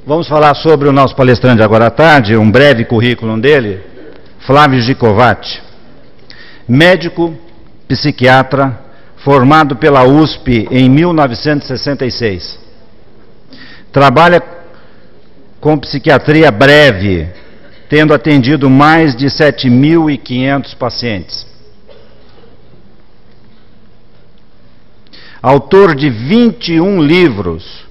Vamos falar sobre o nosso palestrante agora à tarde, um breve currículo dele. Flávio Gicovati, médico, psiquiatra, formado pela USP em 1966. Trabalha com psiquiatria breve, tendo atendido mais de 7.500 pacientes. Autor de 21 livros,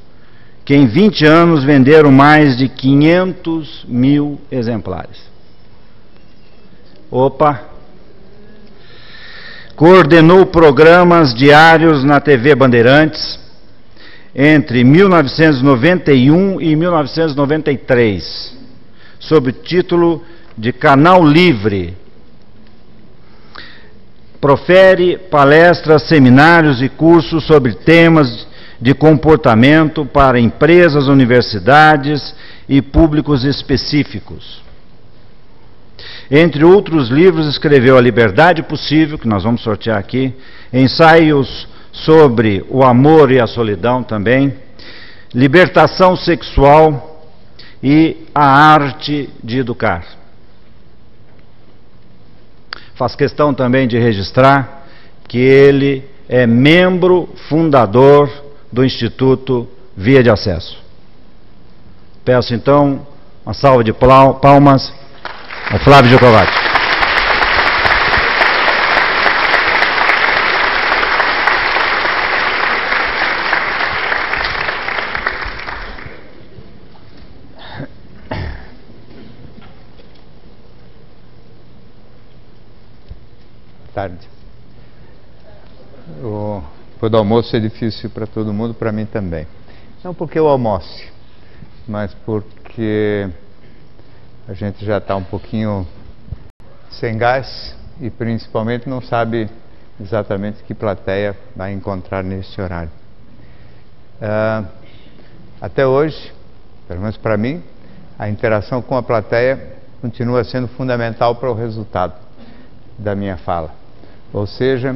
que em 20 anos venderam mais de 500 mil exemplares. Coordenou programas diários na TV Bandeirantes entre 1991 e 1993, sob o título de Canal Livre. Profere palestras, seminários e cursos sobre temas de comportamento para empresas, universidades e públicos específicos. Entre outros livros, escreveu A Liberdade Possível, que nós vamos sortear aqui, ensaios sobre o amor e a solidão também, libertação sexual e a arte de educar. Faz questão também de registrar que ele é membro fundador do Instituto Via de Acesso. Peço então uma salva de palmas ao Flávio Gicovati. Tarde. Depois do almoço é difícil para todo mundo, para mim também. Não porque eu almoce, mas porque a gente já está um pouquinho sem gás e principalmente não sabe exatamente que plateia vai encontrar neste horário. Até hoje, pelo menos para mim, a interação com a plateia continua sendo fundamental para o resultado da minha fala. Ou seja,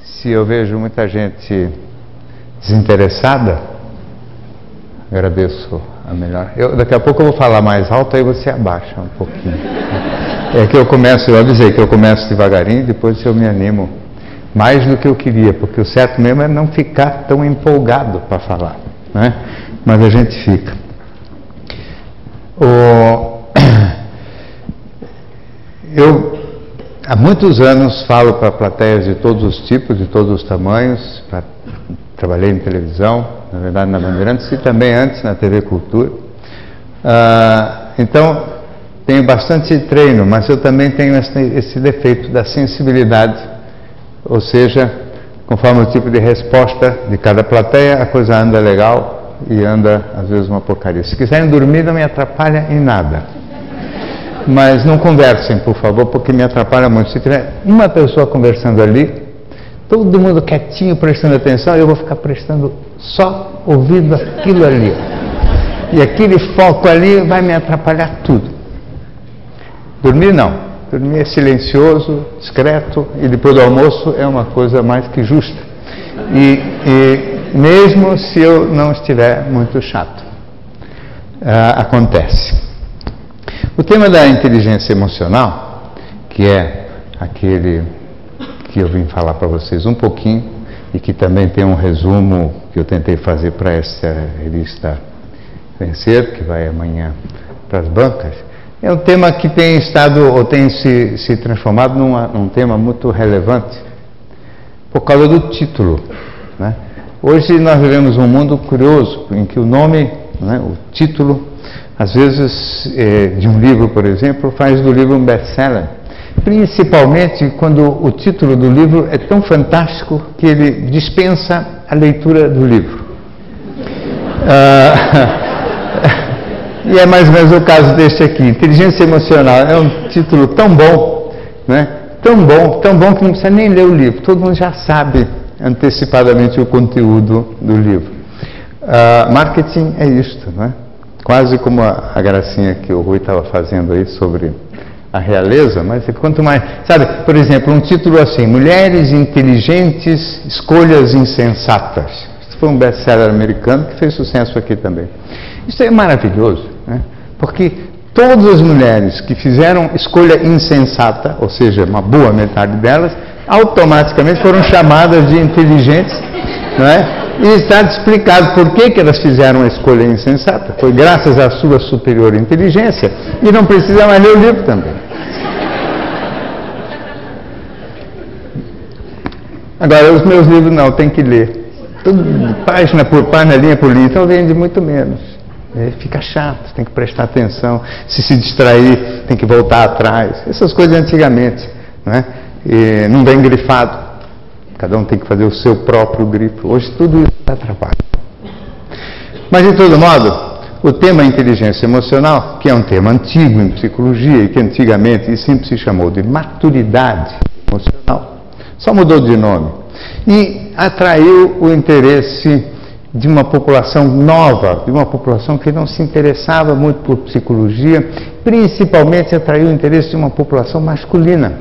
se eu vejo muita gente desinteressada, agradeço a melhor. Daqui a pouco eu vou falar mais alto, aí você abaixa um pouquinho. É que eu avisei que eu começo devagarinho, depois eu me animo mais do que eu queria, porque o certo mesmo é não ficar tão empolgado para falar, né? Mas a gente fica. Eu há muitos anos falo para plateias de todos os tipos, de todos os tamanhos. Trabalhei em televisão, na verdade na Bandeirantes, e também antes na TV Cultura. Então, tenho bastante treino, mas eu também tenho esse defeito da sensibilidade. Ou seja, conforme o tipo de resposta de cada plateia, a coisa anda legal e anda, às vezes, uma porcaria. Se quiserem dormir, não me atrapalha em nada. Mas não conversem, por favor, porque me atrapalha muito. Se tiver uma pessoa conversando ali, todo mundo quietinho, prestando atenção, eu vou ficar prestando só ouvindo aquilo ali. E aquele foco ali vai me atrapalhar tudo. Dormir não. Dormir é silencioso, discreto, e depois do almoço é uma coisa mais que justa. E mesmo se eu não estiver muito chato. Acontece. O tema da inteligência emocional, que é aquele que eu vim falar para vocês um pouquinho, e que também tem um resumo que eu tentei fazer para essa revista Vencer, que vai amanhã para as bancas, é um tema que tem estado, ou tem se transformado num tema muito relevante, por causa do título, né? Hoje nós vivemos um mundo curioso, em que o nome, né, o título, às vezes, de um livro, por exemplo, faz do livro um best-seller. Principalmente quando o título do livro é tão fantástico que ele dispensa a leitura do livro. E é mais ou menos o caso deste aqui. Inteligência Emocional é um título tão bom, né? Tão bom que não precisa nem ler o livro. Todo mundo já sabe antecipadamente o conteúdo do livro. Marketing é isto, né? Quase como a gracinha que o Rui estava fazendo aí sobre a realeza, mas quanto mais... Sabe, por exemplo, um título assim, Mulheres Inteligentes, Escolhas Insensatas. foi um best-seller americano que fez sucesso aqui também. Isso é maravilhoso, né? Porque todas as mulheres que fizeram escolha insensata, ou seja, uma boa metade delas, automaticamente foram chamadas de inteligentes, não é? E está explicado por que elas fizeram a escolha insensata. Foi graças à sua superior inteligência, e não precisa mais ler o livro também. Agora, os meus livros não, tem que ler. Tudo página por página, linha por linha, então vende muito menos. Fica chato, tem que prestar atenção. Se distrair, tem que voltar atrás. Essas coisas antigamente, não é? E não vem grifado. Cada um tem que fazer o seu próprio grifo. Hoje tudo isso dá trabalho. Mas, de todo modo, o tema inteligência emocional, que é um tema antigo em psicologia e que antigamente sempre se chamou de maturidade emocional, só mudou de nome. E atraiu o interesse de uma população nova, de uma população que não se interessava muito por psicologia, principalmente atraiu o interesse de uma população masculina.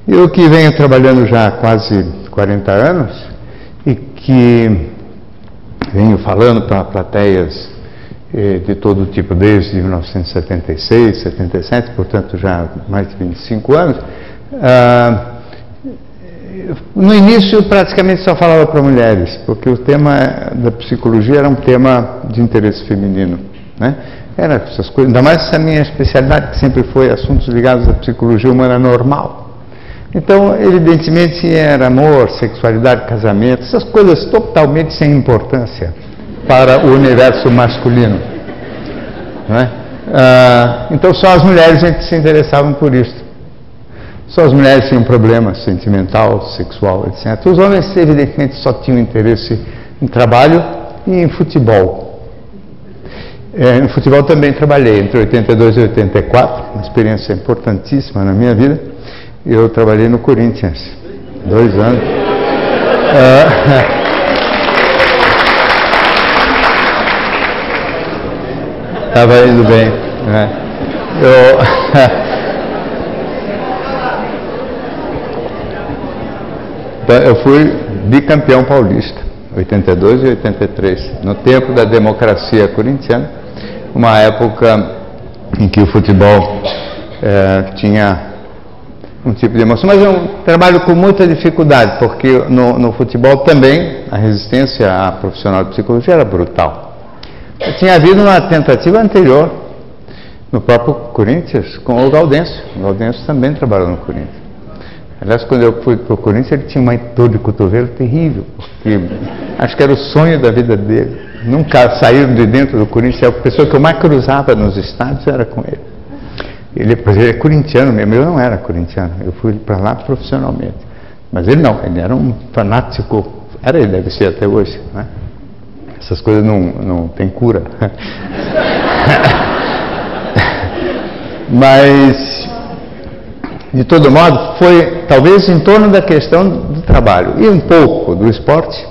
Eu que venho trabalhando já há quase 40 anos e que venho falando para plateias de todo tipo desde 1976, 77, portanto já há mais de 25 anos, no início praticamente só falava para mulheres, porque o tema da psicologia era um tema de interesse feminino, né? Era essas coisas, ainda mais essa minha especialidade que sempre foi assuntos ligados à psicologia humana normal. Então, evidentemente, era amor, sexualidade, casamento, essas coisas totalmente sem importância para o universo masculino, não é? Então, só as mulheres se interessavam por isso. Só as mulheres tinham problema sentimental, sexual, etc. Os homens, evidentemente, só tinham interesse em trabalho e em futebol. No futebol também trabalhei, entre 82 e 84, uma experiência importantíssima na minha vida. Eu trabalhei no Corinthians, 2 anos. Estava indo bem, né? Eu fui bicampeão paulista, 82 e 83, no tempo da democracia corintiana, uma época em que o futebol tinha um tipo de emoção, mas é um trabalho com muita dificuldade, porque no futebol também a resistência à profissional de psicologia era brutal. Tinha havido uma tentativa anterior no próprio Corinthians com o Gaudêncio. O Gaudêncio também trabalhou no Corinthians. Aliás, quando eu fui para o Corinthians, ele tinha uma dor de cotovelo terrível, porque acho que era o sonho da vida dele. Nunca sair de dentro do Corinthians. A pessoa que eu mais cruzava nos estádios era com ele. Ele é corintiano mesmo, eu não era corintiano, eu fui para lá profissionalmente. Mas ele não, ele era um fanático, ele deve ser até hoje, né? Essas coisas não tem cura. Mas, de todo modo, foi talvez em torno da questão do trabalho e um pouco do esporte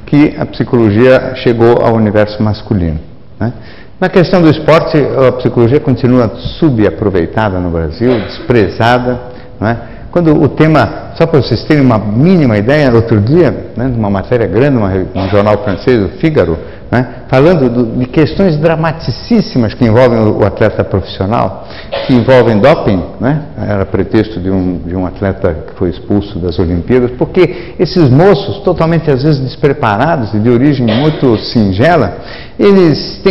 que a psicologia chegou ao universo masculino, né? Na questão do esporte, a psicologia continua subaproveitada no Brasil, desprezada, não é? Quando o tema, só para vocês terem uma mínima ideia, outro dia, né, numa matéria grande, num jornal francês, o Figaro, né, falando de questões dramaticíssimas que envolvem o atleta profissional, que envolvem doping, né, era pretexto de um atleta que foi expulso das Olimpíadas, porque esses moços, totalmente às vezes despreparados e de origem muito singela, eles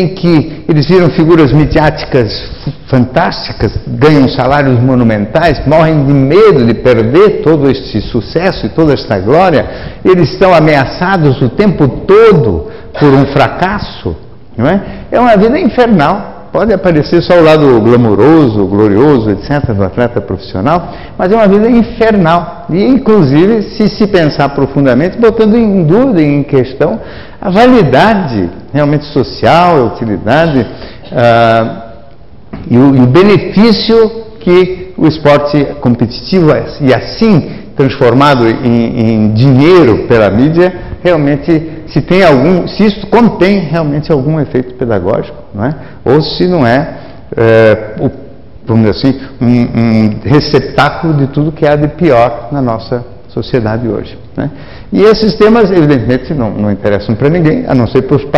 viram figuras midiáticas fantásticas, ganham salários monumentais, morrem de medo de perder todo este sucesso e toda esta glória, eles estão ameaçados o tempo todo por um fracasso, não é? É uma vida infernal. Pode aparecer só o lado glamouroso, glorioso, etc., do atleta profissional, mas é uma vida infernal. E, inclusive, se pensar profundamente, botando em dúvida, em questão, a validade realmente social, a utilidade e o benefício que o esporte competitivo e assim transformado em dinheiro pela mídia, realmente se isso contém realmente algum efeito pedagógico, não é? Ou se não vamos dizer assim, um receptáculo de tudo que há de pior na nossa sociedade hoje. né? E esses temas, evidentemente, não interessam para ninguém, a não ser para os partidos.